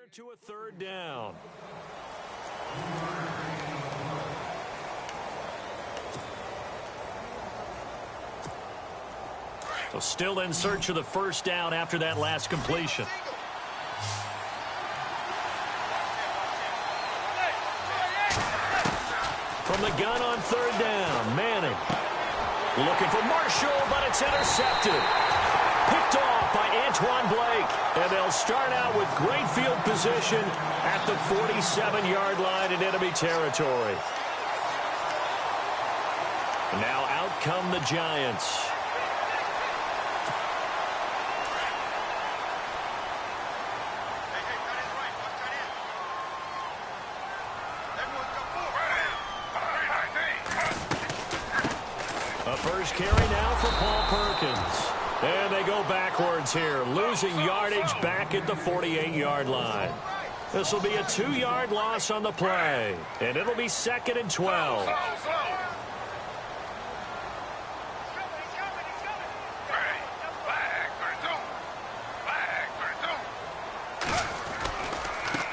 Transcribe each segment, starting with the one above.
To a third down. So still in search of the first down after that last completion. From the gun on third down, Manning. Looking for Marshall, but it's intercepted. Picked off by Antoine Blake. And they'll start out with great field position at the 47-yard line in enemy territory. And now out come the Giants. A first carry now for Paul Perkins. And they go backwards here, losing yardage back at the 48-yard line. This will be a 2-yard loss on the play, and it'll be 2nd and 12.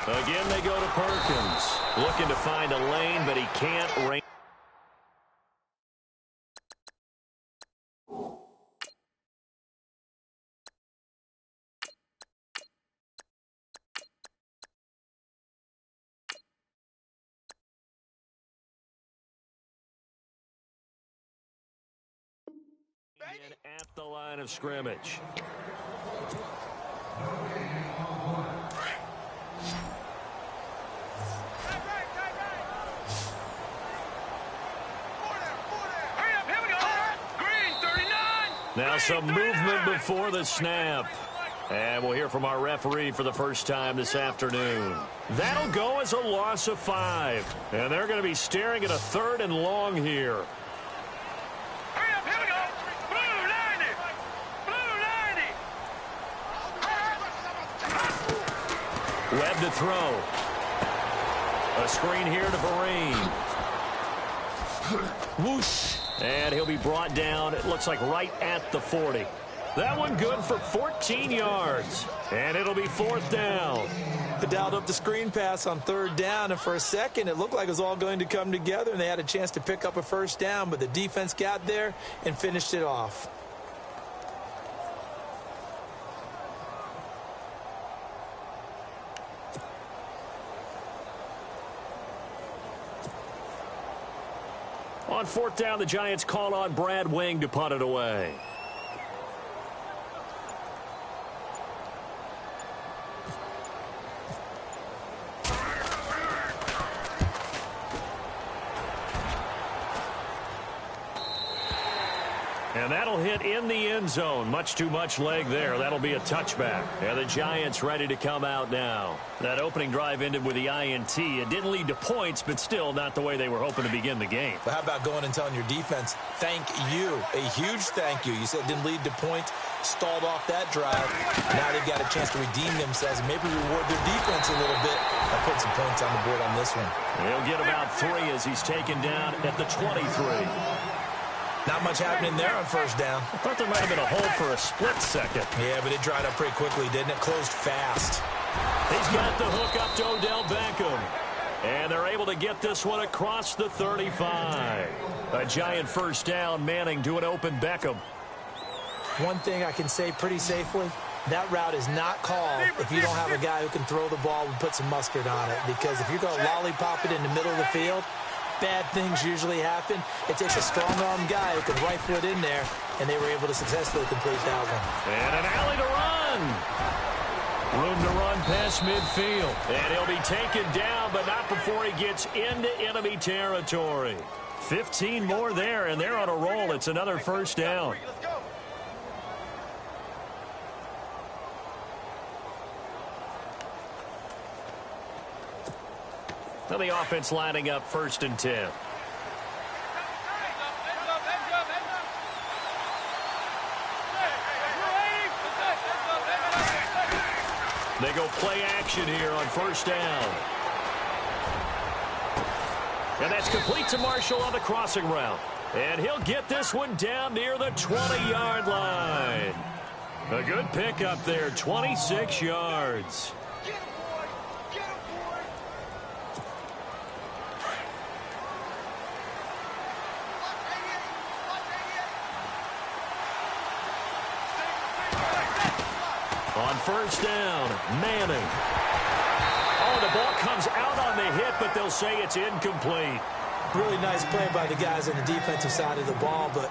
Again, they go to Perkins, looking to find a lane, but he can't range. At the line of scrimmage. Now some movement before the snap. And we'll hear from our referee for the first time this afternoon. That'll go as a loss of 5. And they're going to be staring at a 3rd and long here. Webb to throw. A screen here to Vereen. Whoosh. And he'll be brought down, it looks like right at the 40. That one good for 14 yards. And it'll be 4th down. They dialed up the screen pass on 3rd down, and for a second it looked like it was all going to come together, and they had a chance to pick up a first down, but the defense got there and finished it off. On 4th down, the Giants call on Brad Wing to punt it away. And that'll hit in the end zone. Much too much leg there. That'll be a touchback. And the Giants ready to come out now. That opening drive ended with the INT. It didn't lead to points, but still not the way they were hoping to begin the game. But how about going and telling your defense, thank you, a huge thank you. You said it didn't lead to points, stalled off that drive. Now they've got a chance to redeem themselves and maybe reward their defense a little bit by putting some points on the board on this one. He'll get about 3 as he's taken down at the 23. Not much happening there on first down. I thought there might have been a hole for a split second. Yeah, but it dried up pretty quickly, didn't it? Closed fast. He's got the hook up to Odell Beckham. And they're able to get this one across the 35. A giant first down, Manning to an open Beckham. One thing I can say pretty safely, that route is not called if you don't have a guy who can throw the ball and put some mustard on it. Because if you're going to lollipop it in the middle of the field, bad things usually happen. It takes a strong-arm guy who can right foot in there, and they were able to successfully complete that one. And an alley to run. Room to run past midfield. And he'll be taken down, but not before he gets into enemy territory. 15 more there, and they're on a roll. It's another first down. Now the offense lining up 1st and 10. They go play action here on 1st down. And that's complete to Marshall on the crossing route. And he'll get this one down near the 20-yard line. A good pickup there, 26 yards. On first down, Manning. Oh, the ball comes out on the hit, but they'll say it's incomplete. Really nice play by the guys on the defensive side of the ball, but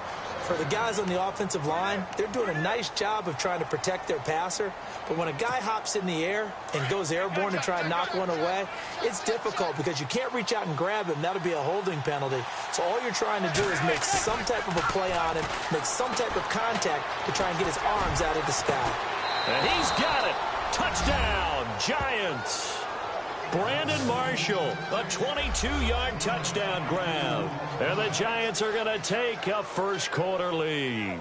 for the guys on the offensive line, they're doing a nice job of trying to protect their passer. But when a guy hops in the air and goes airborne to try and knock one away, it's difficult because you can't reach out and grab him. That'll be a holding penalty. So all you're trying to do is make some type of a play on him, make some type of contact to try and get his arms out of the sky. And he's got it. Touchdown, Giants. Brandon Marshall, a 22-yard touchdown grab. And the Giants are going to take a first-quarter lead.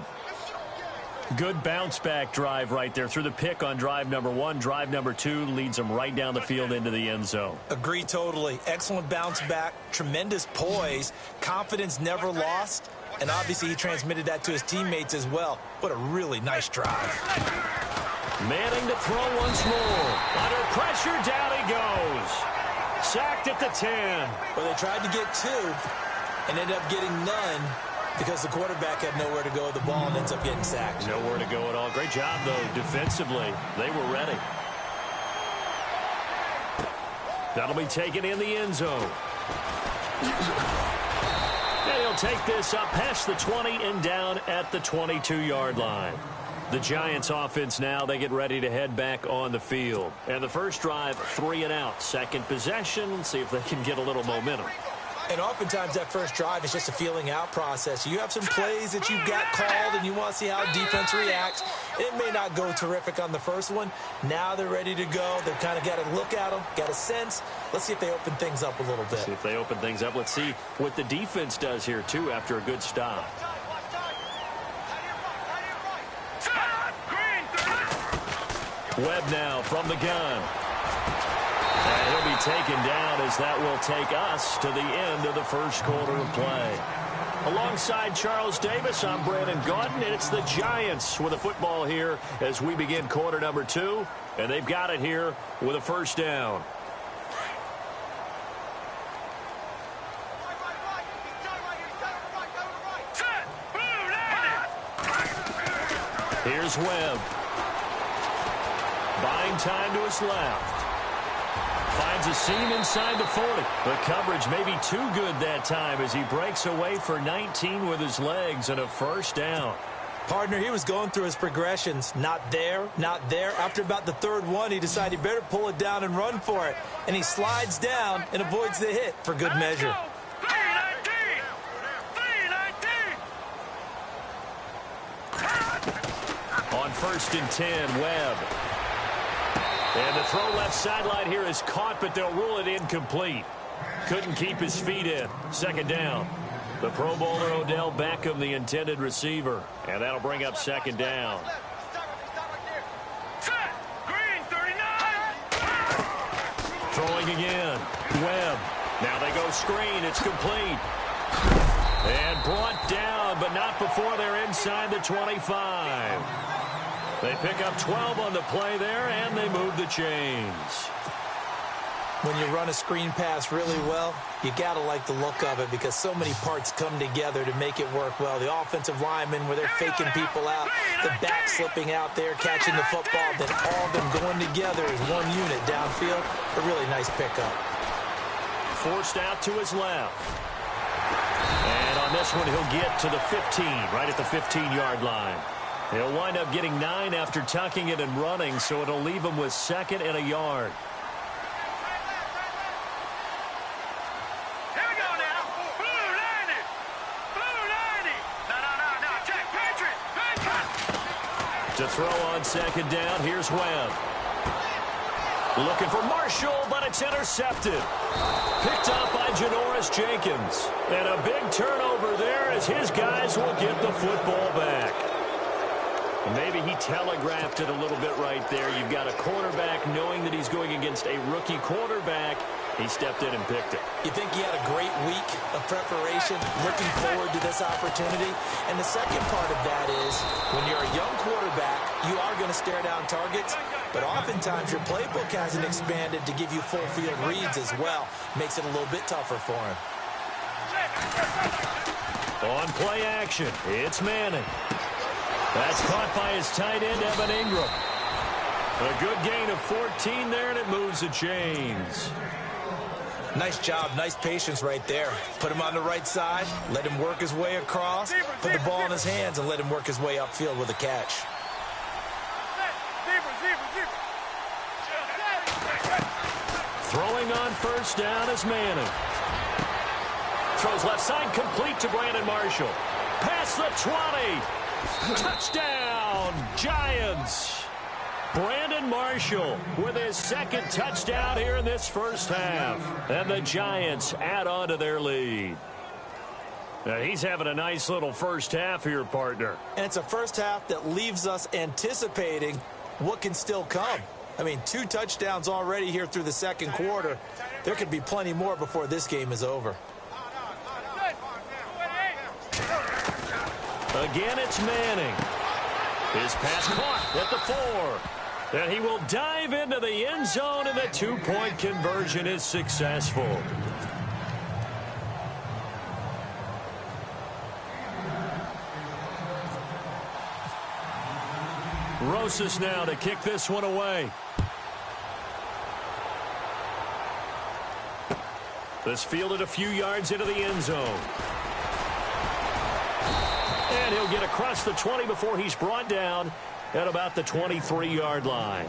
Good bounce-back drive right there through the pick on drive number 1. Drive number 2 leads them right down the field into the end zone. Agree totally. Excellent bounce back, tremendous poise, confidence never lost, and obviously he transmitted that to his teammates as well. What a really nice drive. Manning to throw once more. Under pressure, down he goes. Sacked at the 10. Well, they tried to get 2 and ended up getting none because the quarterback had nowhere to go with the ball and ends up getting sacked. Nowhere to go at all. Great job, though, defensively. They were ready. That'll be taken in the end zone. And he'll take this up past the 20 and down at the 22-yard line. The Giants offense now, they get ready to head back on the field. And the first drive, 3 and out. Second possession, see if they can get a little momentum. And oftentimes that first drive is just a feeling out process. You have some plays that you've got called and you want to see how defense reacts. It may not go terrific on the first one. Now they're ready to go. They've kind of got to look at them, got a sense. Let's see if they open things up a little bit. See if they open things up. Let's see what the defense does here, too, after a good stop. Webb now from the gun. And he'll be taken down as that will take us to the end of the first quarter of play. Alongside Charles Davis, I'm Brandon Gaudin, and it's the Giants with a football here as we begin quarter number 2. And they've got it here with a first down. Here's Webb. Buying time to his left. Finds a seam inside the 40. The coverage may be too good that time as he breaks away for 19 with his legs and a first down. Partner, he was going through his progressions. Not there, not there. After about the third one, he decided he better pull it down and run for it. And he slides down and avoids the hit for good measure. On first and 10, Webb. And the throw left sideline here is caught, but they'll rule it incomplete. Couldn't keep his feet in. Second down. The Pro Bowler Odell Beckham, the intended receiver. And that'll bring up second down. Throwing again. Webb. Now they go screen. It's complete. And brought down, but not before they're inside the 25. They pick up 12 on the play there, and they move the chains. When you run a screen pass really well, you got to like the look of it because so many parts come together to make it work well. The offensive linemen where they're faking people out, the back slipping out there, catching the football, then all of them going together as one unit downfield. A really nice pickup. Forced out to his left. And on this one, he'll get to the 15, right at the 15-yard line. He'll wind up getting 9 after tucking it and running, so it'll leave him with 2nd and a yard. Here we go now. Blue 90. Blue 90. No. Check. Patriot. To throw on second down, here's Webb. Looking for Marshall, but it's intercepted. Picked up by Janoris Jenkins. And a big turnover there as his guys will get the football back. Maybe he telegraphed it a little bit right there. You've got a quarterback knowing that he's going against a rookie quarterback. He stepped in and picked it. You think he had a great week of preparation, looking forward to this opportunity. And the second part of that is when you're a young quarterback, you are going to stare down targets. But oftentimes your playbook hasn't expanded to give you full field reads as well. Makes it a little bit tougher for him. On play action, it's Manning. That's caught by his tight end, Evan Ingram. A good gain of 14 there, and it moves the chains. Nice job, nice patience right there. Put him on the right side, let him work his way across, put the ball in his hands, and let him work his way upfield with a catch. Throwing on first down is Manning. Throws left side, complete to Brandon Marshall. Past the 20. Touchdown, Giants. Brandon Marshall with his second touchdown here in this first half. And the Giants add on to their lead. Now, he's having a nice little first half here, partner. And it's a first half that leaves us anticipating what can still come. I mean, 2 touchdowns already here through the second quarter. There could be plenty more before this game is over. Again, it's Manning. His pass caught at the 4. And he will dive into the end zone, and the 2-point conversion is successful. Rosas now to kick this one away. This fielded a few yards into the end zone. And he'll get across the 20 before he's brought down at about the 23-yard line.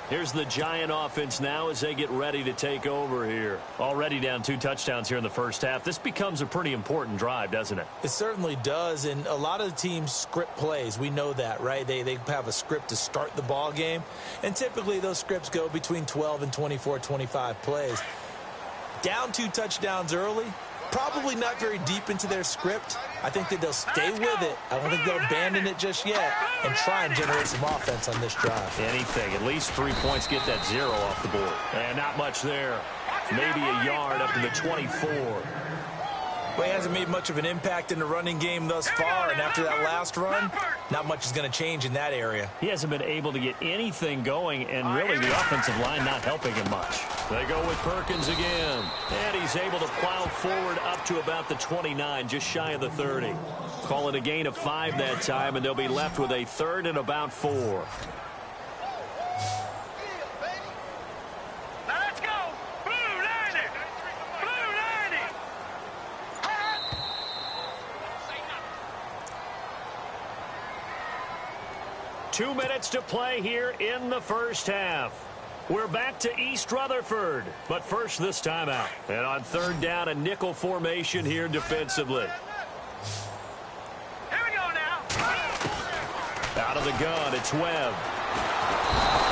Here's the Giant offense now as they get ready to take over here. Already down 2 touchdowns here in the first half. This becomes a pretty important drive, doesn't it? It certainly does, and a lot of the teams script plays. We know that, right? They have a script to start the ball game, and typically those scripts go between 12 and 24, 25 plays. Down 2 touchdowns early, probably not very deep into their script. I think that they'll stay with it. I don't think they'll abandon it just yet and try and generate some offense on this drive. Anything. At least 3 points, get that 0 off the board. And not much there. Maybe a yard up to the 24. Well, he hasn't made much of an impact in the running game thus far, and after that last run, not much is going to change in that area. He hasn't been able to get anything going, and really the offensive line not helping him much. They go with Perkins again, and he's able to plow forward up to about the 29, just shy of the 30. Call it a gain of 5 that time, and they'll be left with a 3rd and about 4. 2 minutes to play here in the first half. We're back to East Rutherford, but first this timeout. And on 3rd down, a nickel formation here defensively. Here we go now. Out of the gun, it's Webb.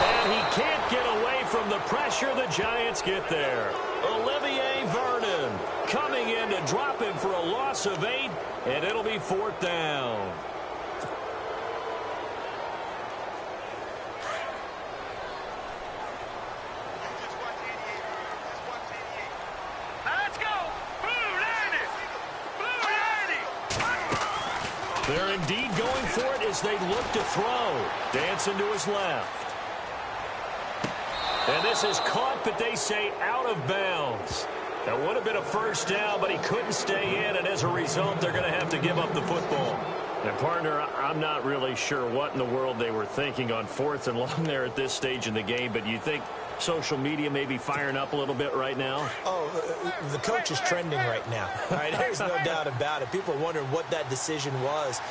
And he can't get away from the pressure. The Giants get there. Olivier Vernon coming in to drop him for a loss of 8, and it'll be 4th down. They're indeed going for it as they look to throw. Dancing to his left. And this is caught, but they say out of bounds. That would have been a 1st down, but he couldn't stay in, and as a result, they're going to have to give up the football. And, partner, I'm not really sure what in the world they were thinking on 4th and long there at this stage in the game, but you think social media may be firing up a little bit right now? Oh, the coach is trending right now. All right, there's no doubt about it. People are wondering what that decision was.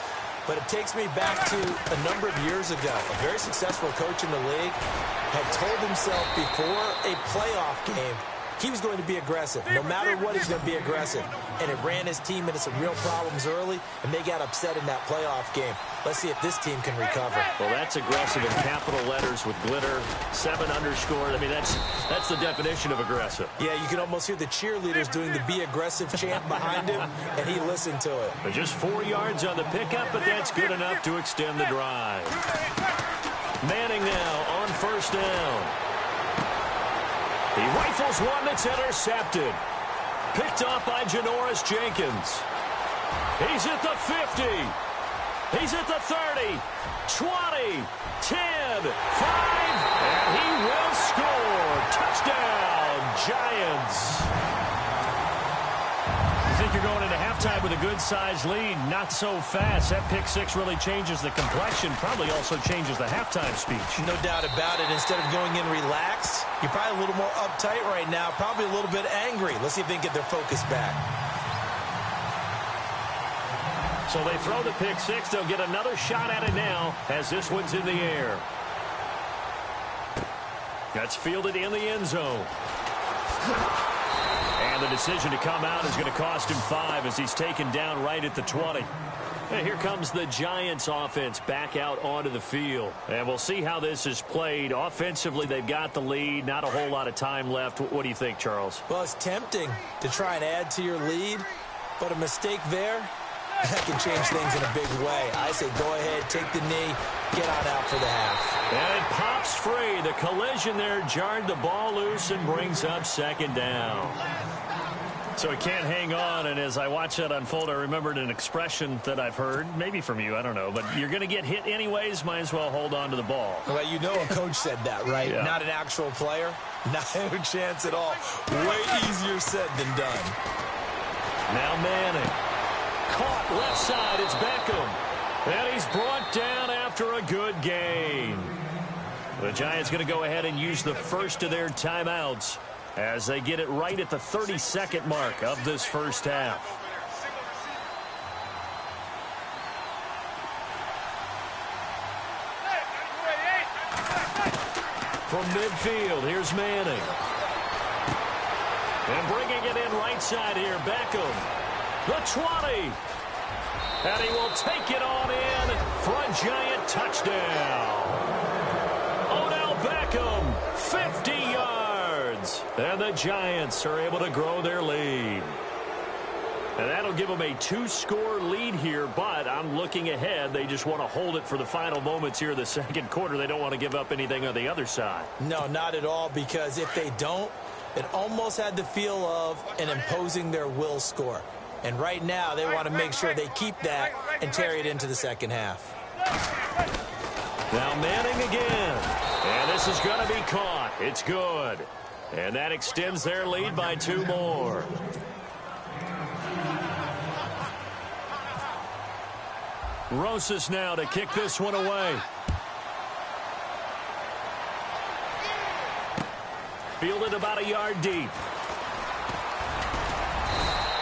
But it takes me back to a number of years ago. A very successful coach in the league had told himself before a playoff game he was going to be aggressive. No matter what, he's going to be aggressive. And it ran his team into some real problems early, and they got upset in that playoff game. Let's see if this team can recover. Well, that's aggressive in capital letters with glitter, 7 underscore. I mean, that's the definition of aggressive. Yeah, you can almost hear the cheerleaders doing the be aggressive chant behind him, and he listened to it. But just 4 yards on the pickup, but that's good enough to extend the drive. Manning now on 1st down. He rifles one that's intercepted. Picked off by Janoris Jenkins. He's at the 50. He's at the 30, 20, 10, 5, and he will score. Touchdown, Giants. think you're going into halftime with a good-sized lead. Not so fast. That pick six really changes the complexion, probably also changes the halftime speech. No doubt about it. Instead of going in relaxed, you're probably a little more uptight right now, probably a little bit angry. Let's see if they can get their focus back. So they throw the pick six. They'll get another shot at it now as this one's in the air. That's fielded in the end zone. And the decision to come out is going to cost him 5 as he's taken down right at the 20. And here comes the Giants offense back out onto the field. And we'll see how this is played. Offensively, they've got the lead. Not a whole lot of time left. What do you think, Charles? Well, it's tempting to try and add to your lead, but a mistake there, that can change things in a big way. I say go ahead, take the knee, get on out for the half. And it pops free. The collision there jarred the ball loose and brings up second down. So he can't hang on, and as I watch that unfold, I remembered an expression that I've heard, maybe from you, I don't know, but you're going to get hit anyways, might as well hold on to the ball. Well, you know a coach said that, right? Yeah. Not an actual player. Not a chance at all. Way easier said than done. Now Manning. Caught left side, it's Beckham. And he's brought down after a good gain. The Giants going to go ahead and use the first of their timeouts as they get it right at the 30-second mark of this first half. From midfield, here's Manning. And bringing it in right side here, Beckham. The 20. And he will take it on in for a Giant touchdown. Odell Beckham, 50 yards. And the Giants are able to grow their lead. And that'll give them a 2-score lead here, but I'm looking ahead. They just want to hold it for the final moments here in the second quarter. They don't want to give up anything on the other side. No, not at all, because if they don't, it almost had the feel of an imposing their will score. And right now, they want to make sure they keep that and carry it into the second half. Now Manning again. And this is going to be caught. It's good. And that extends their lead by 2 more. Rosas now to kick this one away. Fielded about a yard deep.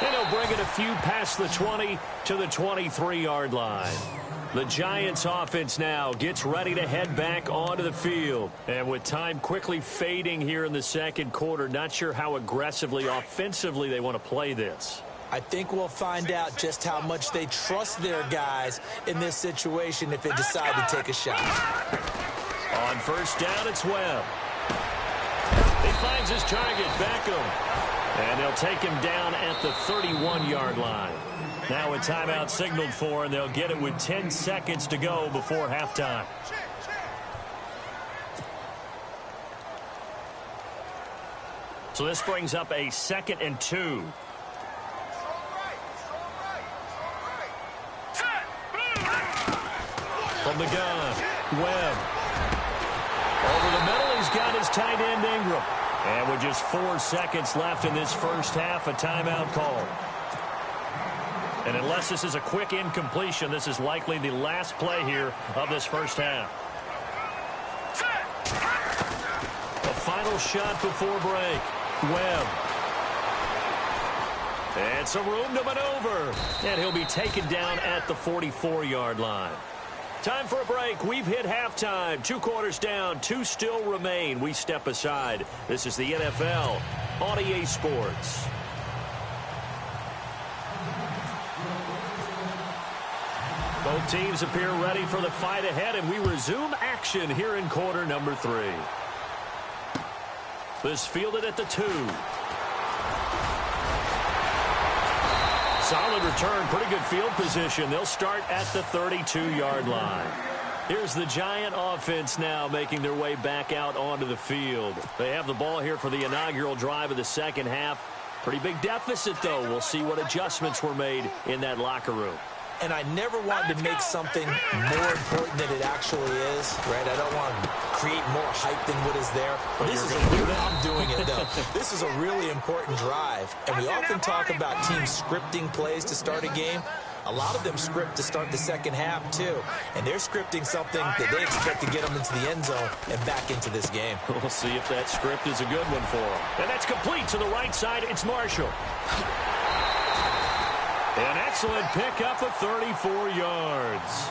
And he'll bring it a few past the 20 to the 23-yard line. The Giants offense now gets ready to head back onto the field. And with time quickly fading here in the second quarter, not sure how aggressively, offensively they want to play this. I think we'll find out just how much they trust their guys in this situation if they decide to take a shot. On first down, it's Webb. He finds his target, Beckham. And they'll take him down at the 31-yard line. Now a timeout signaled for, and they'll get it with 10 seconds to go before halftime. So this brings up a 2nd and 2. From the gun, Webb. Over the middle, he's got his tight end, Ingram. And with just 4 seconds left in this first half, a timeout call. And unless this is a quick incompletion, this is likely the last play here of this first half. A final shot before break. Webb. And some room to maneuver. And he'll be taken down at the 44-yard line. Time for a break. We've hit halftime. 2 quarters down. 2 still remain. We step aside. This is the NFL on EA Sports. Both teams appear ready for the fight ahead, and we resume action here in quarter number 3. This fielded at the 2. Solid return, pretty good field position. They'll start at the 32-yard line. Here's the Giant offense now making their way back out onto the field. They have the ball here for the inaugural drive of the second half. Pretty big deficit, though. We'll see what adjustments were made in that locker room. and I never wanted to make something more important than it actually is, right? I don't want to create more hype than what is there. I'm doing it, though. This is a really important drive, and we often talk about teams scripting plays to start a game. A lot of them script to start the second half, too. And they're scripting something that they expect to get them into the end zone and back into this game. We'll see if that script is a good one for them. And that's complete to the right side. It's Marshall. An excellent pickup of 34 yards.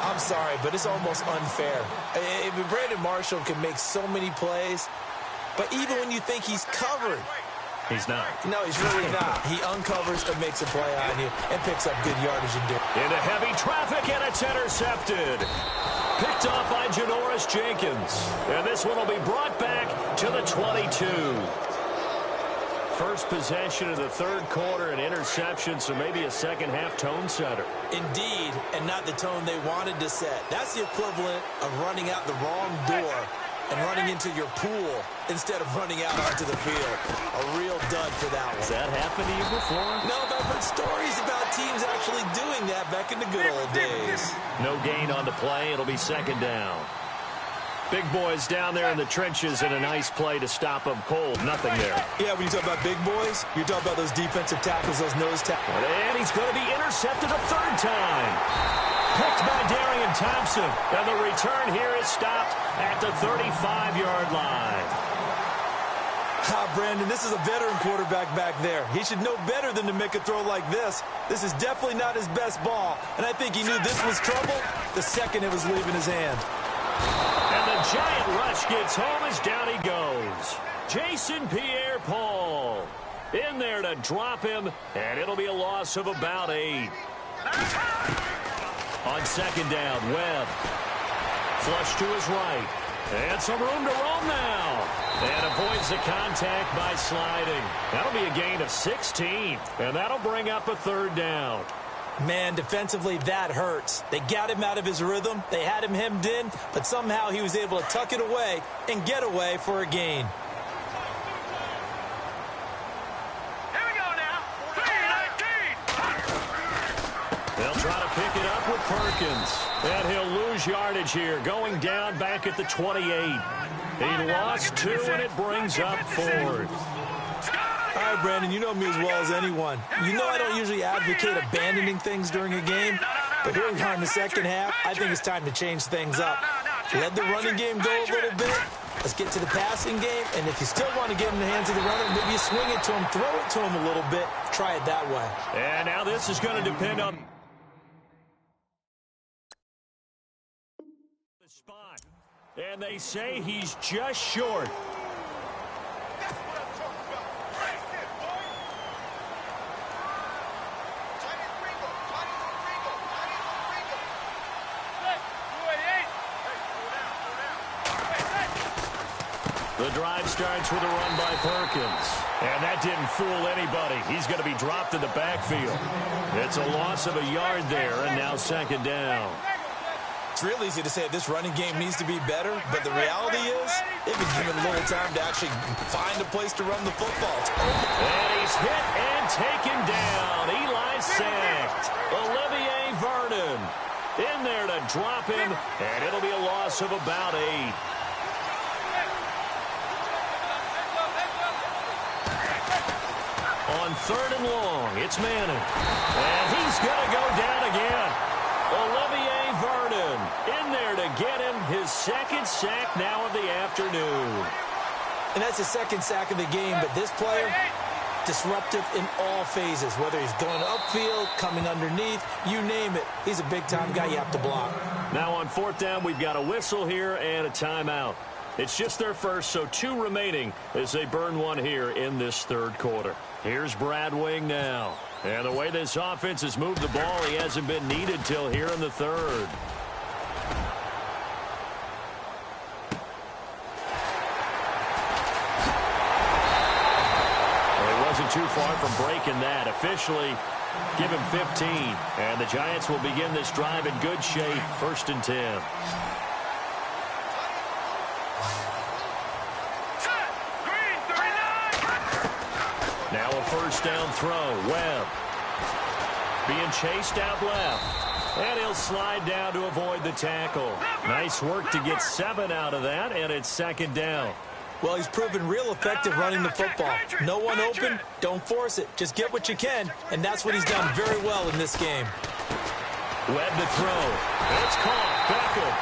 I'm sorry, but it's almost unfair. Brandon Marshall can make so many plays, but even when you think he's covered, he's not. No, he's really not. He uncovers and makes a play on you and picks up good yardage and do it. Into heavy traffic, and it's intercepted. Picked off by Janoris Jenkins. And this one will be brought back to the 22. First possession of the third quarter, an interception, so maybe a second-half tone setter. Indeed, and not the tone they wanted to set. That's the equivalent of running out the wrong door and running into your pool instead of running out onto the field. A real dud for that one. Has that happened to you before? No, but I've heard stories about teams actually doing that back in the good old days. No gain on the play. It'll be second down. Big boys down there in the trenches, and a nice play to stop them cold. Nothing there. Yeah, when you talk about big boys, you're talking about those defensive tackles, those nose tackles. And he's going to be intercepted a third time. Picked by Darian Thompson. And the return here is stopped at the 35-yard line. Brandon, this is a veteran quarterback back there. He should know better than to make a throw like this. This is definitely not his best ball. And I think he knew this was trouble the second it was leaving his hand. And the giant rush gets home as down he goes. Jason Pierre-Paul in there to drop him, and it'll be a loss of about 8. On second down, Webb. Flush to his right. And some room to roam now. And avoids the contact by sliding. That'll be a gain of 16. And that'll bring up a third down. Man, defensively, that hurts. They got him out of his rhythm. They had him hemmed in, but somehow he was able to tuck it away and get away for a gain. Here we go now. 3-19. They'll try to pick it up with Perkins. And he'll lose yardage here, going down back at the 28. He lost 2, and it brings up 4th. All right, Brandon, you know me as well as anyone. You know I don't usually advocate abandoning things during a game, but here we are in the second half. I think it's time to change things up. Let the running game go a little bit. Let's get to the passing game, and if you still want to get in the hands of the runner, maybe you swing it to him, throw it to him a little bit. Try it that way. And now this is going to depend on the spot. And they say he's just short. The drive starts with a run by Perkins. And that didn't fool anybody. He's going to be dropped in the backfield. It's a loss of a yard there, and now second down. It's real easy to say this running game needs to be better, but the reality is they've been given a little time to actually find a place to run the football. And he's hit and taken down. Eli sacked. Olivier Vernon in there to drop him, and it'll be a loss of about 8. On third and long, it's Manning. And he's going to go down again. Olivier Vernon in there to get him his second sack now of the afternoon. And that's the second sack of the game, but this player, disruptive in all phases, whether he's going upfield, coming underneath, you name it. He's a big-time guy you have to block. Now on fourth down, we've got a whistle here and a timeout. It's just their first, so 2 remaining as they burn one here in this third quarter. Here's Brad Wing now. And the way this offense has moved the ball, he hasn't been needed till here in the third. Well, he wasn't too far from breaking that. Officially, give him 15. And the Giants will begin this drive in good shape, 1st and 10. Now a first down throw. Webb. being chased out left. And he'll slide down to avoid the tackle. Nice work to get 7 out of that, and it's second down. Well, he's proven real effective running the football. No one open, don't force it. Just get what you can, and that's what he's done very well in this game. Webb to throw. It's caught. Beckham.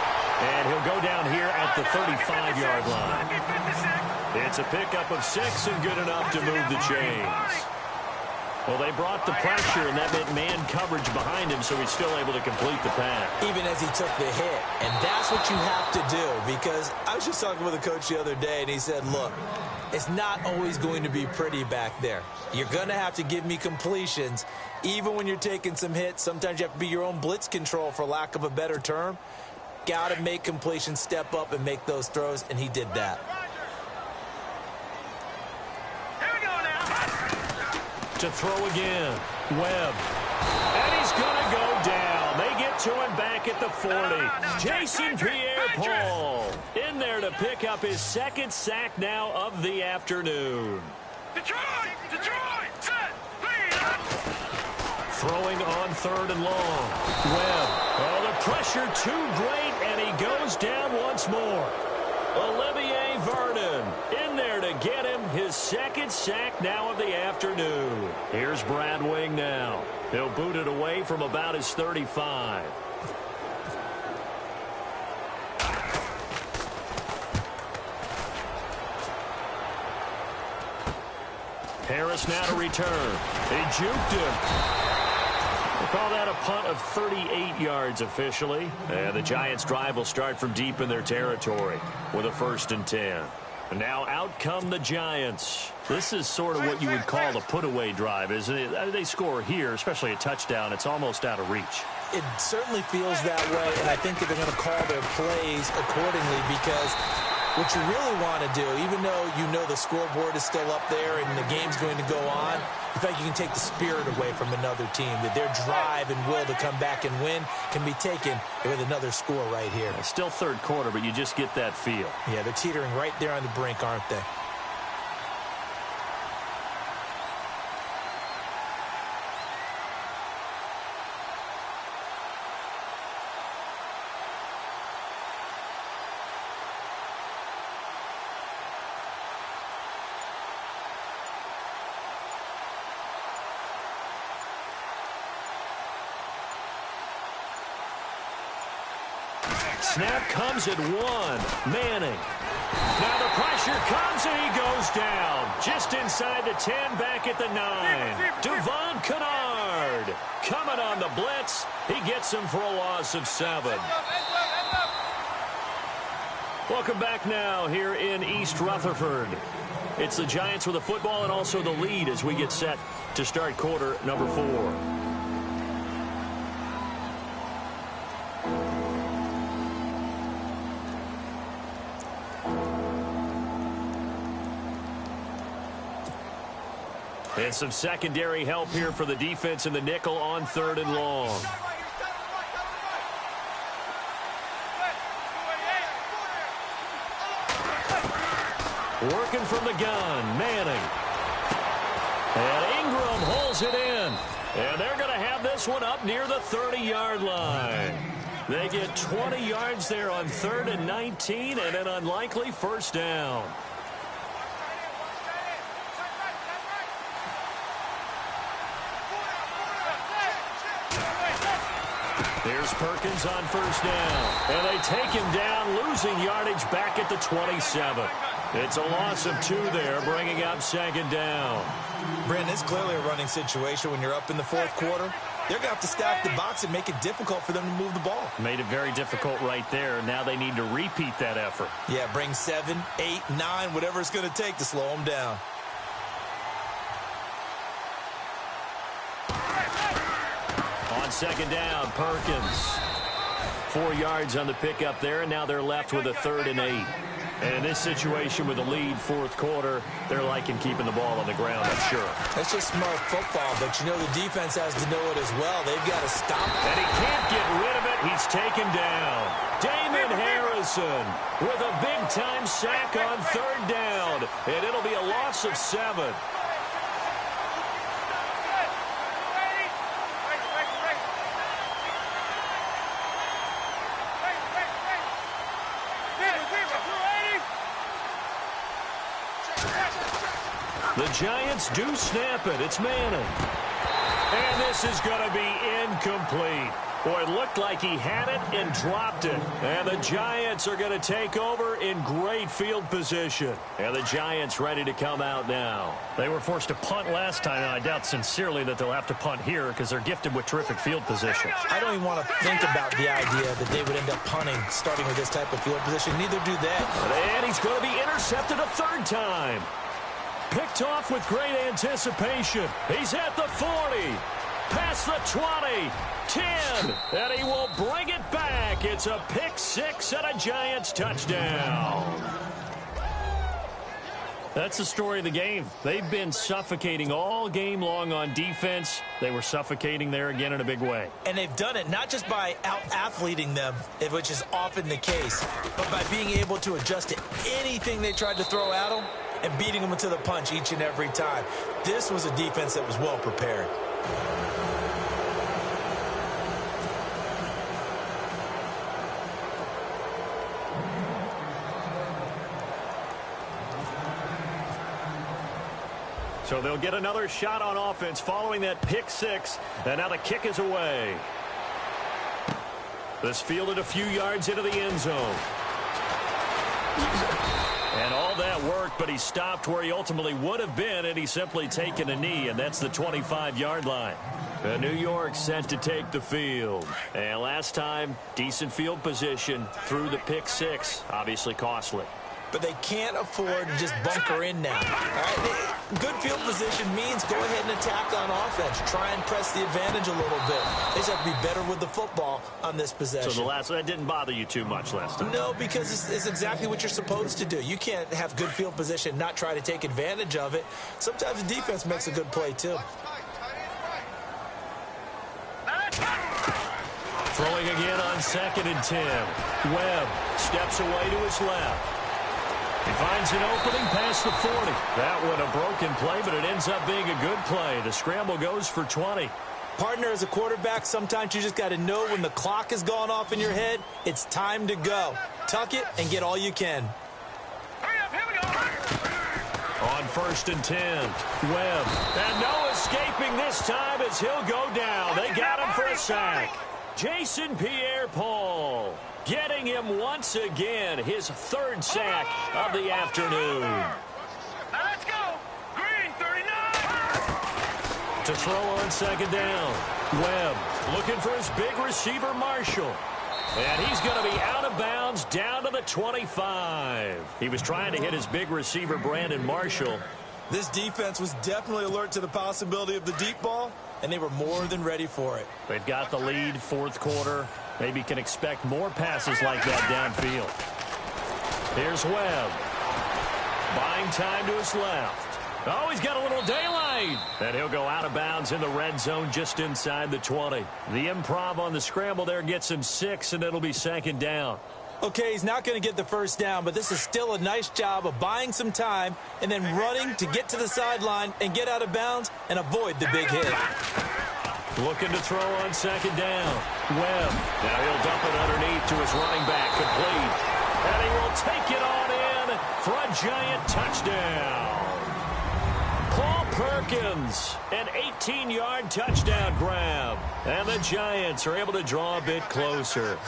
And he'll go down here at the 35-yard line. It's a pickup of 6 and good enough to move the chains. Well, they brought the pressure, and that meant man coverage behind him, so he's still able to complete the pass. Even as he took the hit. And that's what you have to do, because I was just talking with a coach the other day, and he said, look, it's not always going to be pretty back there. You're going to have to give me completions. Even when you're taking some hits, sometimes you have to be your own blitz control, for lack of a better term. Got to make completions, step up, and make those throws, and he did that. To throw again, Webb. And he's going to go down. They get to him back at the 40. Jason Pierre-Paul in there to pick up his second sack now of the afternoon. Detroit, set, Throwing on 3rd and long. Webb. Oh, the pressure too great, and he goes down once more. Olivier Vernon in there to get him his second sack now of the afternoon. Here's Brad Wing now. He'll boot it away from about his 35. Harris now to return. They juked him. We'll call that a punt of 38 yards officially. And the Giants' drive will start from deep in their territory with a 1st and 10. And now out come the Giants. This is sort of what you would call a put-away drive, isn't it? They score here, especially a touchdown. It's almost out of reach. It certainly feels that way, and I think that they're going to call their plays accordingly, because what you really want to do, even though you know the scoreboard is still up there and the game's going to go on, in fact, you can take the spirit away from another team, that their drive and will to come back and win can be taken with another score right here. It's still 3rd quarter, but you just get that feel. Yeah, they're teetering right there on the brink, aren't they? Snap comes at 1. Manning. Now the pressure comes and he goes down. Just inside the 10, back at the 9. Devon Kennard coming on the blitz. He gets him for a loss of 7. Welcome back now here in East Rutherford. It's the Giants with the football and also the lead as we get set to start quarter number 4. And some secondary help here for the defense in the nickel on 3rd and long. Working from the gun, Manning. And Ingram holds it in. And they're going to have this one up near the 30-yard line. They get 20 yards there on 3rd and 19 and an unlikely 1st down. Here's Perkins on 1st down. And they take him down, losing yardage back at the 27. It's a loss of 2 there, bringing up 2nd down. Brandon, it's clearly a running situation when you're up in the 4th quarter. They're going to have to stack the box and make it difficult for them to move the ball. Made it very difficult right there. Now they need to repeat that effort. Yeah, bring 7, 8, 9, whatever it's going to take to slow them down. On 2nd down, Perkins. 4 yards on the pickup there, and now they're left with a 3rd and 8. And in this situation with the lead 4th quarter, they're liking keeping the ball on the ground, I'm sure. That's just smart football, but you know the defense has to know it as well. They've got to stop it. And he can't get rid of it. He's taken down. Damon Harrison with a big-time sack on 3rd down. And it'll be a loss of 7. The Giants do snap it. It's Manning. And this is going to be incomplete. Boy, it looked like he had it and dropped it. And the Giants are going to take over in great field position. And the Giants ready to come out now. They were forced to punt last time, and I doubt sincerely that they'll have to punt here because they're gifted with terrific field position. I don't even want to think about the idea that they would end up punting starting with this type of field position. Neither do they. And he's going to be intercepted a third time. Picked off with great anticipation. He's at the 40. Past the 20. 10. And he will bring it back. It's a pick six and a Giants touchdown. That's the story of the game. They've been suffocating all game long on defense. They were suffocating there again in a big way. And they've done it not just by out-athleting them, which is often the case, but by being able to adjust to anything they tried to throw at them and beating them to the punch each and every time. This was a defense that was well prepared. So they'll get another shot on offense following that pick six. And now the kick is away. This fielded a few yards into the end zone. And all that worked, but he stopped where he ultimately would have been, and he's simply taken a knee, and that's the 25-yard line. And New York set to take the field. And last time, decent field position through the pick six. Obviously costly. But they can't afford to just bunker in now. All right? Good field position means go ahead and attack on offense. Try and press the advantage a little bit. They just have to be better with the football on this possession. So that didn't bother you too much last time? No, because it's exactly what you're supposed to do. You can't have good field position, not try to take advantage of it. Sometimes the defense makes a good play, too. Throwing again on 2nd and 10. Webb steps away to his left. He finds an opening past the 40. That one a broken play, but it ends up being a good play. The scramble goes for 20. Partner, as a quarterback, sometimes you just got to know when the clock has gone off in your head, it's time to go. Tuck it and get all you can. Hurry up, here we go. On 1st and 10, Webb. And no escaping this time as he'll go down. They got him for a sack. Jason Pierre-Paul getting him once again, his third sack of the afternoon. Now let's go. Green, 39. To throw on 2nd down, Webb looking for his big receiver, Marshall. And he's going to be out of bounds down to the 25. He was trying to hit his big receiver, Brandon Marshall. This defense was definitely alert to the possibility of the deep ball, and they were more than ready for it. They've got the lead, 4th quarter. Maybe can expect more passes like that downfield. Here's Webb. Buying time to his left. Oh, he's got a little daylight. And he'll go out of bounds in the red zone just inside the 20. The improv on the scramble there gets him 6, and it'll be 2nd down. Okay, he's not going to get the first down, but this is still a nice job of buying some time and then running to get to the sideline and get out of bounds and avoid the big hit. Looking to throw on 2nd down. Webb. Now he'll dump it underneath to his running back. Complete. And he will take it on in for a Giant touchdown. Paul Perkins, an 18-yard touchdown grab. And the Giants are able to draw a bit closer.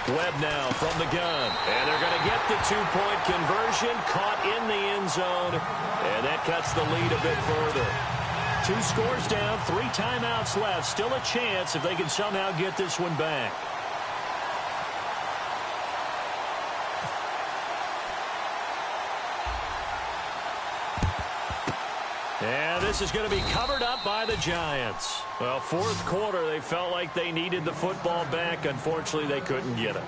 Webb now from the gun. And they're going to get the 2-point conversion, caught in the end zone. And that cuts the lead a bit further. 2 scores down, 3 timeouts left. Still a chance if they can somehow get this one back. And this is going to be covered up by the Giants. Well, 4th quarter, they felt like they needed the football back. Unfortunately, they couldn't get it.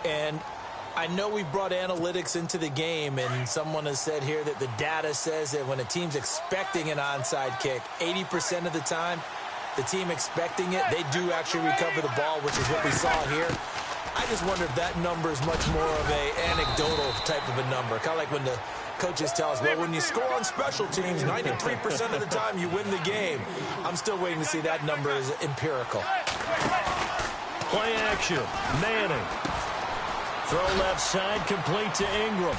And I know we brought analytics into the game, and someone has said here that the data says that when a team's expecting an onside kick, 80% of the time, the team expecting it, they do actually recover the ball, which is what we saw here. I just wonder if that number is much more of a anecdotal type of a number, kind of like when the coaches tell us, well, when you score on special teams, 93% of the time you win the game. I'm still waiting to see that number is empirical. Play action. Manning. Throw left side, complete to Ingram.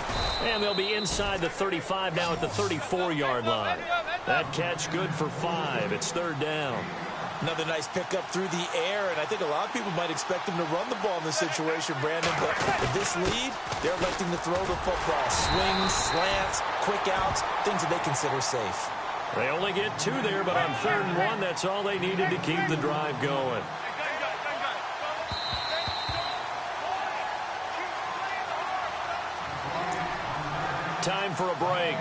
And they'll be inside the 35 now at the 34-yard line. That catch good for 5. It's 3rd down. Another nice pickup through the air, and I think a lot of people might expect him to run the ball in this situation, Brandon. But with this lead, they're electing to throw the football. Swings, slants, quick outs, things that they consider safe. They only get 2 there, but on 3rd and 1, that's all they needed to keep the drive going. Time for a break.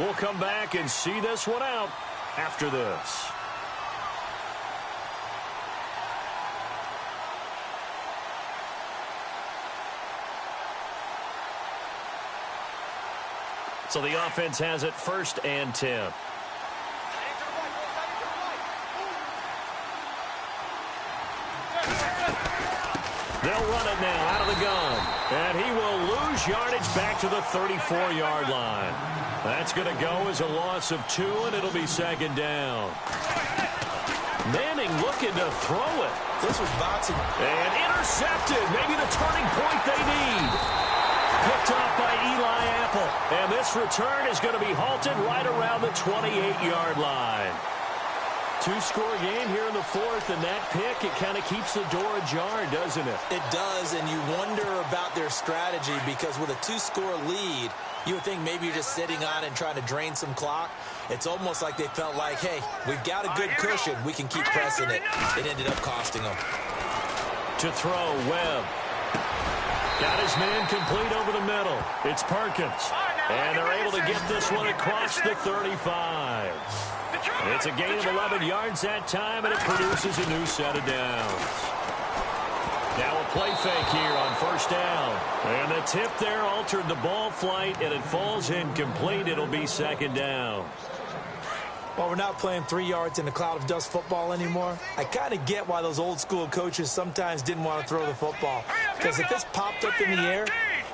We'll come back and see this one out after this. So the offense has it 1st and 10. They'll run it now out of the gun. And he will lose yardage back to the 34-yard line. That's going to go as a loss of 2, and it'll be 2nd down. Manning looking to throw it. This was boxing. And intercepted. Maybe the turning point they need. Picked off by Eli Apple. And this return is going to be halted right around the 28-yard line. 2-score game here in the 4th, and that pick, it kind of keeps the door ajar, doesn't it? It does, and you wonder about their strategy because with a 2-score lead, you would think maybe you're just sitting on and trying to drain some clock. It's almost like they felt like, hey, we've got a good cushion. We can keep pressing it. It ended up costing them. To throw, Webb. Got his man complete over the middle. It's Perkins. And they're able to get this one across the 35. It's a gain of 11 yards that time, and it produces a new set of downs. Now a play fake here on 1st down. And the tip there altered the ball flight, and it falls incomplete. It'll be 2nd down. Well, we're not playing 3 yards in a cloud of dust football anymore. I kind of get why those old-school coaches sometimes didn't want to throw the football. Because if it's popped up in the air,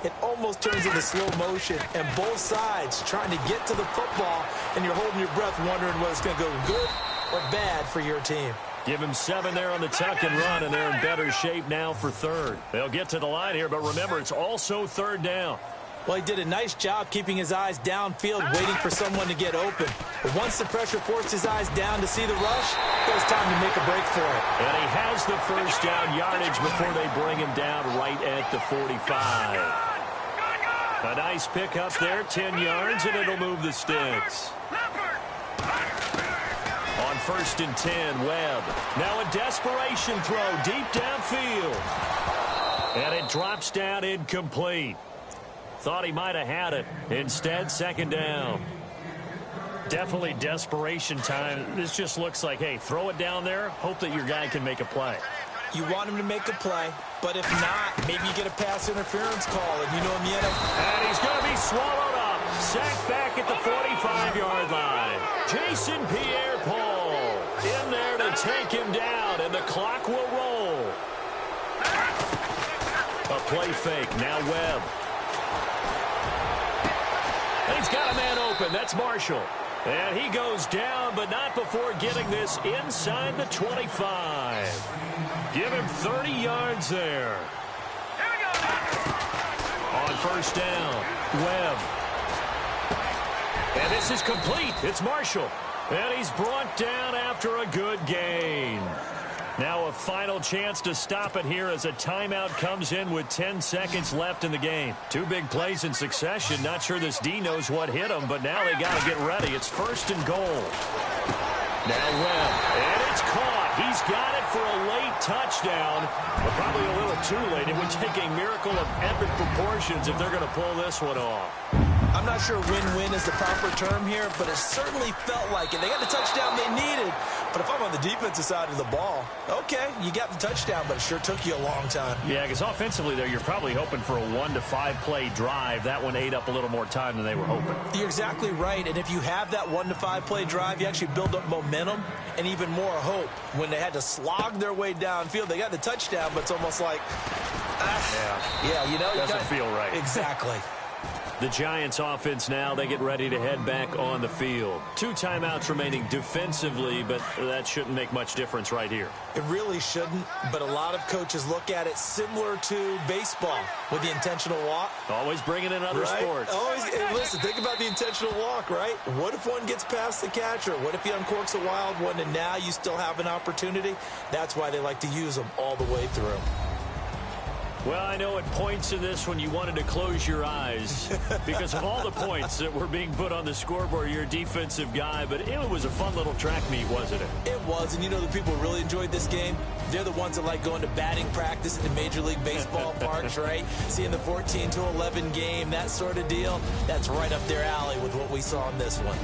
it almost turns into slow motion. And both sides trying to get to the football, and you're holding your breath wondering whether it's going to go good or bad for your team. Give him 7 there on the tuck and run, and they're in better shape now for 3rd. They'll get to the line here, but remember, it's also 3rd down. Well, he did a nice job keeping his eyes downfield, waiting for someone to get open. But once the pressure forced his eyes down to see the rush, it was time to make a break for it. And he has the 1st down yardage before they bring him down right at the 45. A nice pickup there, 10 yards, and it'll move the sticks. On 1st and 10, Webb. Now a desperation throw deep downfield. And it drops down incomplete. Thought he might have had it. Instead, 2nd down. Definitely desperation time. This just looks like, hey, throw it down there, hope that your guy can make a play. You want him to make a play, but if not, maybe you get a pass interference call, and you know him yet. And he's going to be swallowed up. Sacked back at the 45-yard line. Jason Pierre-Paul in there to take him down, and the clock will roll. A play fake. Now Webb. And he's got a man open. That's Marshall. And he goes down, but not before getting this inside the 25. Give him 30 yards there. On 1st down, Webb. And this is complete. It's Marshall. And he's brought down after a good gain. Now a final chance to stop it here as a timeout comes in with 10 seconds left in the game. 2 big plays in succession. Not sure this D knows what hit him, but now they got to get ready. It's 1st and goal. Now Webb, and it's caught. He's got it for a late touchdown, but probably a little too late. It would take a miracle of epic proportions if they're going to pull this one off. I'm not sure win-win is the proper term here, but it certainly felt like it. They got the touchdown they needed, but if I'm on the defensive side of the ball, okay, you got the touchdown, but it sure took you a long time. Yeah, because offensively, though, you're probably hoping for a 1 to 5 play drive. That one ate up a little more time than they were hoping. You're exactly right, and if you have that 1 to 5 play drive, you actually build up momentum and even more hope. When they had to slog their way downfield, they got the touchdown, but it's almost like, Yeah, you know, doesn't feel right. Exactly. The Giants offense now, they get ready to head back on the field. 2 timeouts remaining defensively, but that shouldn't make much difference right here. It really shouldn't, but a lot of coaches look at it similar to baseball with the intentional walk. Always bringing in other sports. Always, and listen, think about the intentional walk, right? What if one gets past the catcher? What if he uncorks a wild one and now you still have an opportunity? That's why they like to use them all the way through. Well, I know at points in this when you wanted to close your eyes because of all the points that were being put on the scoreboard. You're a defensive guy, but it was a fun little track meet, wasn't it? It was, and you know the people who really enjoyed this game? They're the ones that like going to batting practice at the Major League Baseball parks, right? Seeing the 14-11 game, that sort of deal. That's right up their alley with what we saw in this one.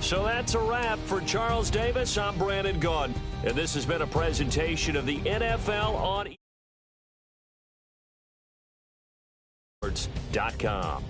So that's a wrap for Charles Davis. I'm Brandon Gaudin, and this has been a presentation of the NFL on esports.com.